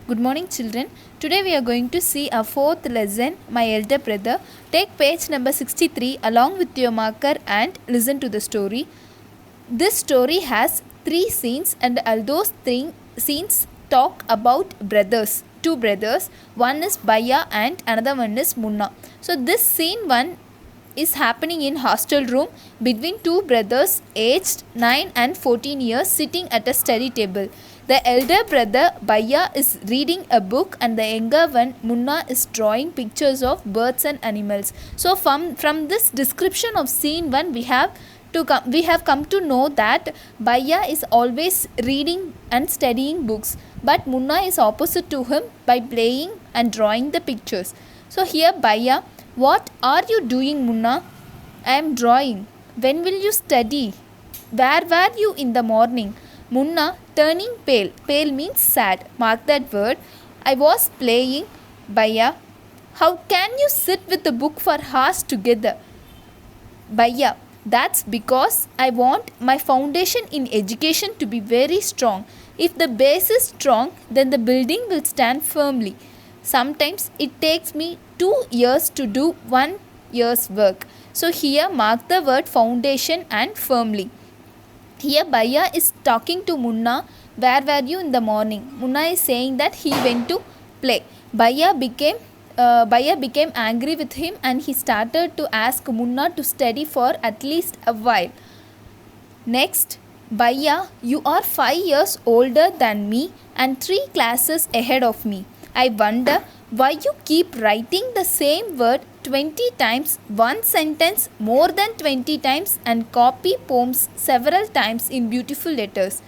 Good morning, children. Today we are going to see our fourth lesson, My Elder Brother. Take page number 63 along with your marker and listen to the story. This story has three scenes, and all those three scenes talk about brothers. Two brothers. One is Baya and another one is Munna. So this scene one is happening in hostel room between two brothers aged 9 and 14 years sitting at a study table. The elder brother Baya is reading a book and the younger one Munna is drawing pictures of birds and animals. So from this description of scene 1 we have come to know that Baya is always reading and studying books, but Munna is opposite to him by playing and drawing the pictures. So here Baya, what are you doing, Munna? I am drawing. When will you study? Where were you in the morning? Munna, turning pale. Pale means sad. Mark that word. I was playing. Baya, how can you sit with the book for hours together? Baya, that's because I want my foundation in education to be very strong. If the base is strong, then the building will stand firmly. Sometimes it takes me 2 years to do 1 year's work. So here mark the word foundation and firmly. Here Baya is talking to Munna. Where were you in the morning? Munna is saying that he went to play. Baya became angry with him and he started to ask Munna to study for at least a while. Next, Baya, you are 5 years older than me and 3 classes ahead of me. I wonder why you keep writing the same word 20 times, one sentence more than 20 times, and copy poems several times in beautiful letters.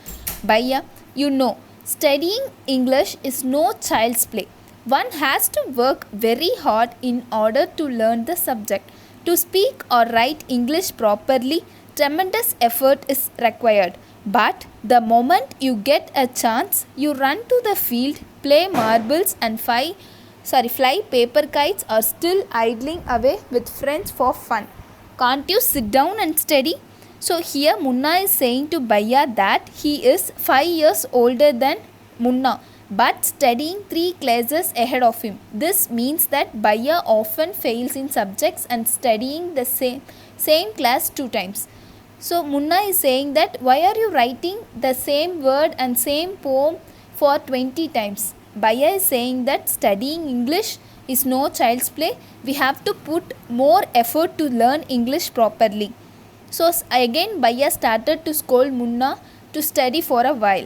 Baya, you know, studying English is no child's play. One has to work very hard in order to learn the subject. To speak or write English properly, tremendous effort is required. But the moment you get a chance, you run to the field, play marbles and fly paper kites, or still idling away with friends for fun. Can't you sit down and study? So here Munna is saying to Baya that he is 5 years older than Munna, but studying 3 classes ahead of him. This means that Baya often fails in subjects and studying the same class 2 times. So Munna is saying that why are you writing the same word and same poem for 20 times? Baya is saying that studying English is no child's play. We have to put more effort to learn English properly. So again Baya started to scold Munna to study for a while.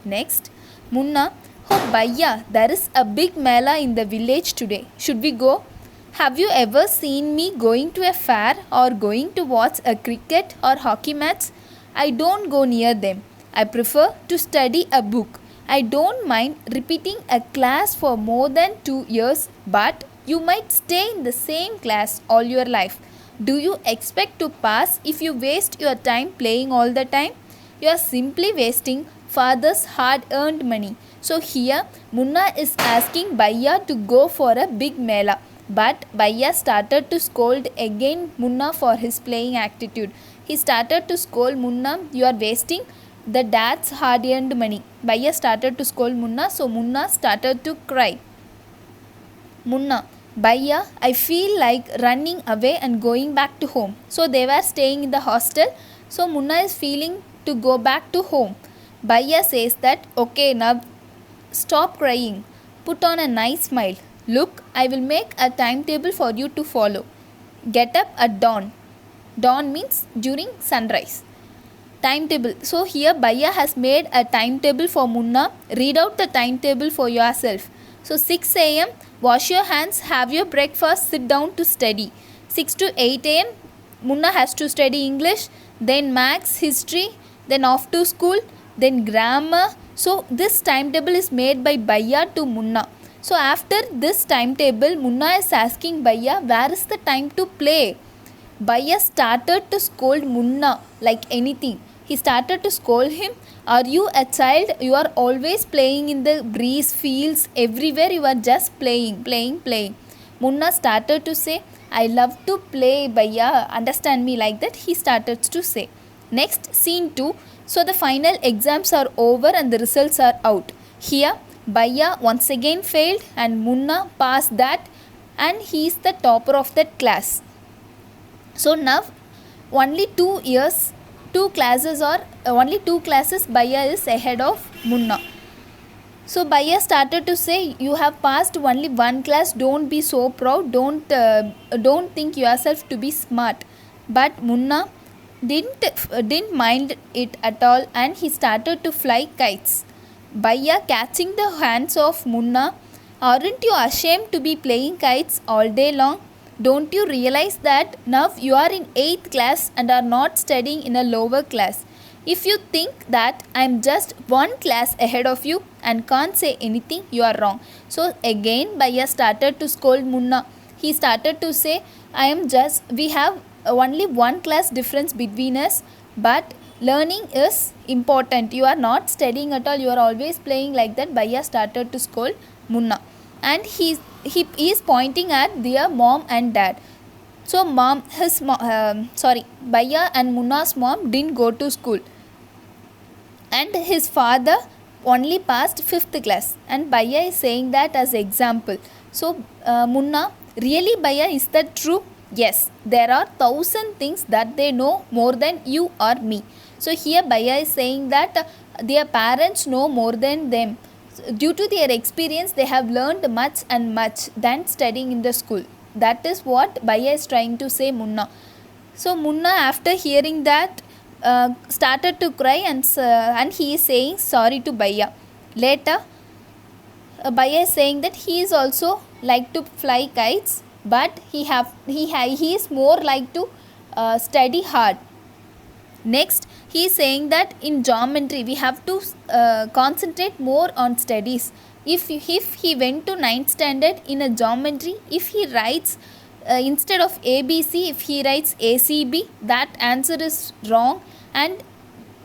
Next, Munna, oh Baya, there is a big mela in the village today. Should we go? Have you ever seen me going to a fair or going to watch a cricket or hockey match? I don't go near them. I prefer to study a book. I don't mind repeating a class for more than 2 years, but you might stay in the same class all your life. Do you expect to pass if you waste your time playing all the time? You are simply wasting father's hard-earned money. So here Munna is asking Baya to go for a big mela. But Baya started to scold again Munna for his playing attitude. He started to scold Munna, you are wasting the dad's hard-earned money. Baya started to scold Munna, so Munna started to cry. Munna, Baya, I feel like running away and going back to home. So they were staying in the hostel. So Munna is feeling to go back to home. Baya says that, okay, now stop crying. Put on a nice smile. Look, I will make a timetable for you to follow. Get up at dawn. Dawn means during sunrise. Timetable. So here Baya has made a timetable for Munna. Read out the timetable for yourself. So 6 a.m. wash your hands, have your breakfast, sit down to study. 6 to 8 a.m. Munna has to study English, then maths, history, then off to school, then grammar. So this timetable is made by Baya to Munna. So after this timetable, Munna is asking Baya, where is the time to play? Baya started to scold Munna like anything. He started to scold him, are you a child? You are always playing in the breeze, fields, everywhere you are just playing. Munna started to say, I love to play, Baya, understand me, like that he started to say. Next, scene 2. So the final exams are over and the results are out. Here Bhaiya once again failed and Munna passed that, and he is the topper of that class. So now only 2 years, only two classes Bhaiya is ahead of Munna. So Bhaiya started to say, you have passed only one class, don't be so proud, don't think yourself to be smart. But Munna didn't mind it at all, and he started to fly kites. Bhaiya catching the hands of Munna, aren't you ashamed to be playing kites all day long? Don't you realize that now you are in 8th class and are not studying in a lower class? If you think that I am just one class ahead of you and can't say anything, you are wrong. So again Bhaiya started to scold Munna. He started to say, we have only one class difference between us, but learning is important. You are not studying at all, you are always playing like that. Bhaiya started to scold Munna, and he is pointing at their mom and dad. So Bhaiya and Munna's mom didn't go to school, and his father only passed 5th class, and Bhaiya is saying that as example. So Munna, really Bhaiya, is that true? Yes, there are 1,000 things that they know more than you or me. So here Bhaiya is saying that their parents know more than them. Due to their experience, they have learned much and much than studying in the school. That is what Bhaiya is trying to say Munna. So Munna, after hearing that, started to cry, and he is saying sorry to Bhaiya. Later Bhaiya is saying that he is also like to fly kites, but he is more like to study hard. Next, he is saying that in geometry we have to concentrate more on studies. If he went to 9th standard in a geometry, if he writes instead of ABC, if he writes ACB, that answer is wrong and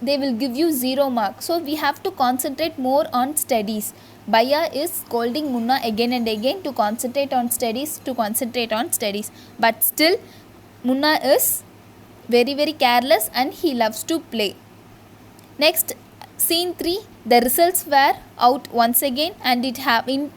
they will give you 0 mark. So we have to concentrate more on studies. Bhaiya is scolding Munna again and again to concentrate on studies, but still Munna is very very careless and he loves to play. Next, scene 3, the results were out once again, and it happened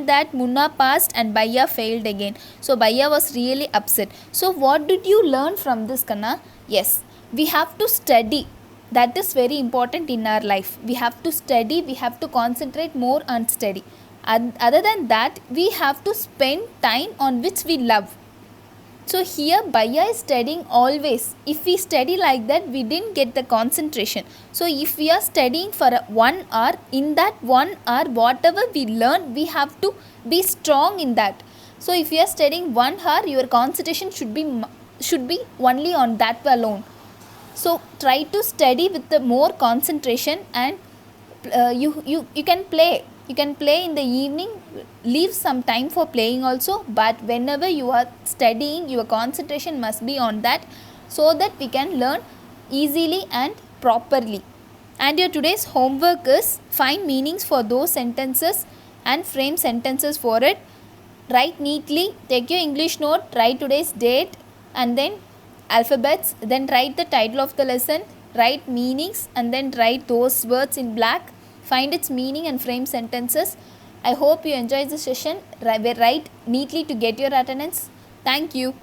that Munna passed and Bhaiya failed again. So Bhaiya was really upset. So what did you learn from this, Kanna? Yes, we have to study. That is very important in our life. We have to study, we have to concentrate more on study. Other than that, we have to spend time on which we love. So here Bhaiya is studying always. If we study like that, we didn't get the concentration. So if we are studying for 1 hour, in that 1 hour whatever we learn, we have to be strong in that. So if you are studying 1 hour, your concentration should be only on that alone. So try to study with the more concentration, and you can play. You can play in the evening, leave some time for playing also, but whenever you are studying, your concentration must be on that, so that we can learn easily and properly. And your today's homework is find meanings for those sentences and frame sentences for it. Write neatly, take your English note, write today's date and then alphabets, then write the title of the lesson, write meanings, and then write those words in black. Find its meaning and frame sentences. I hope you enjoyed this session. Write neatly to get your attendance. Thank you.